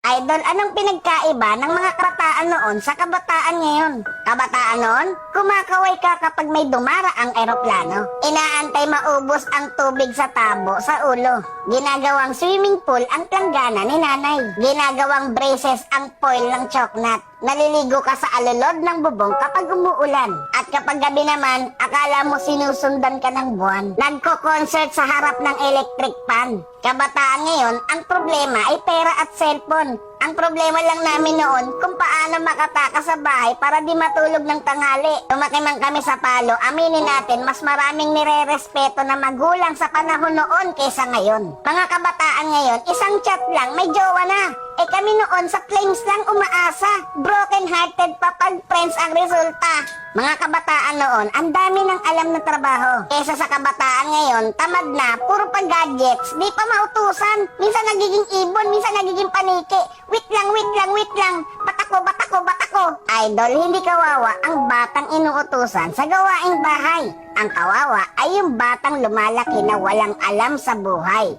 Idol, anong pinagkaiba ng mga kabataan noon sa kabataan ngayon? Kabataan noon, kumakaway ka kapag may dumara ang eroplano. Inaantay maubos ang tubig sa tabo sa ulo. Ginagawang swimming pool ang planggana ni nanay. Ginagawang braces ang foil ng choknat. Naliligo ka sa alulod ng bubong kapag umuulan. At kapag gabi naman, akala mo sinusundan ka ng buwan. Nagko-concert sa harap ng electric fan. Kabataan ngayon, ang problema ay pera at cellphone. Ang problema lang namin noon kung paano makatakas sa bahay para di matulog ng tanghali. Lumaki man kami sa palo, aminin natin mas maraming nire-respeto na magulang sa panahon noon kaysa ngayon. Mga kabataan ngayon, isang chat lang, may jowa na. Eh kami noon sa claims lang umaasa. Broken-hearted pa pag friends ang resulta. Mga kabataan noon, ang dami ng alam na trabaho. Kesa sa kabataan ngayon, tamad na, puro pa gadgets, di pa mautusan. Minsan nagiging ibon, minsan nagiging paniki. Wait lang. Batako. Idol, hindi kawawa ang batang inuutusan sa gawaing bahay. Ang kawawa ay yung batang lumalaki na walang alam sa buhay.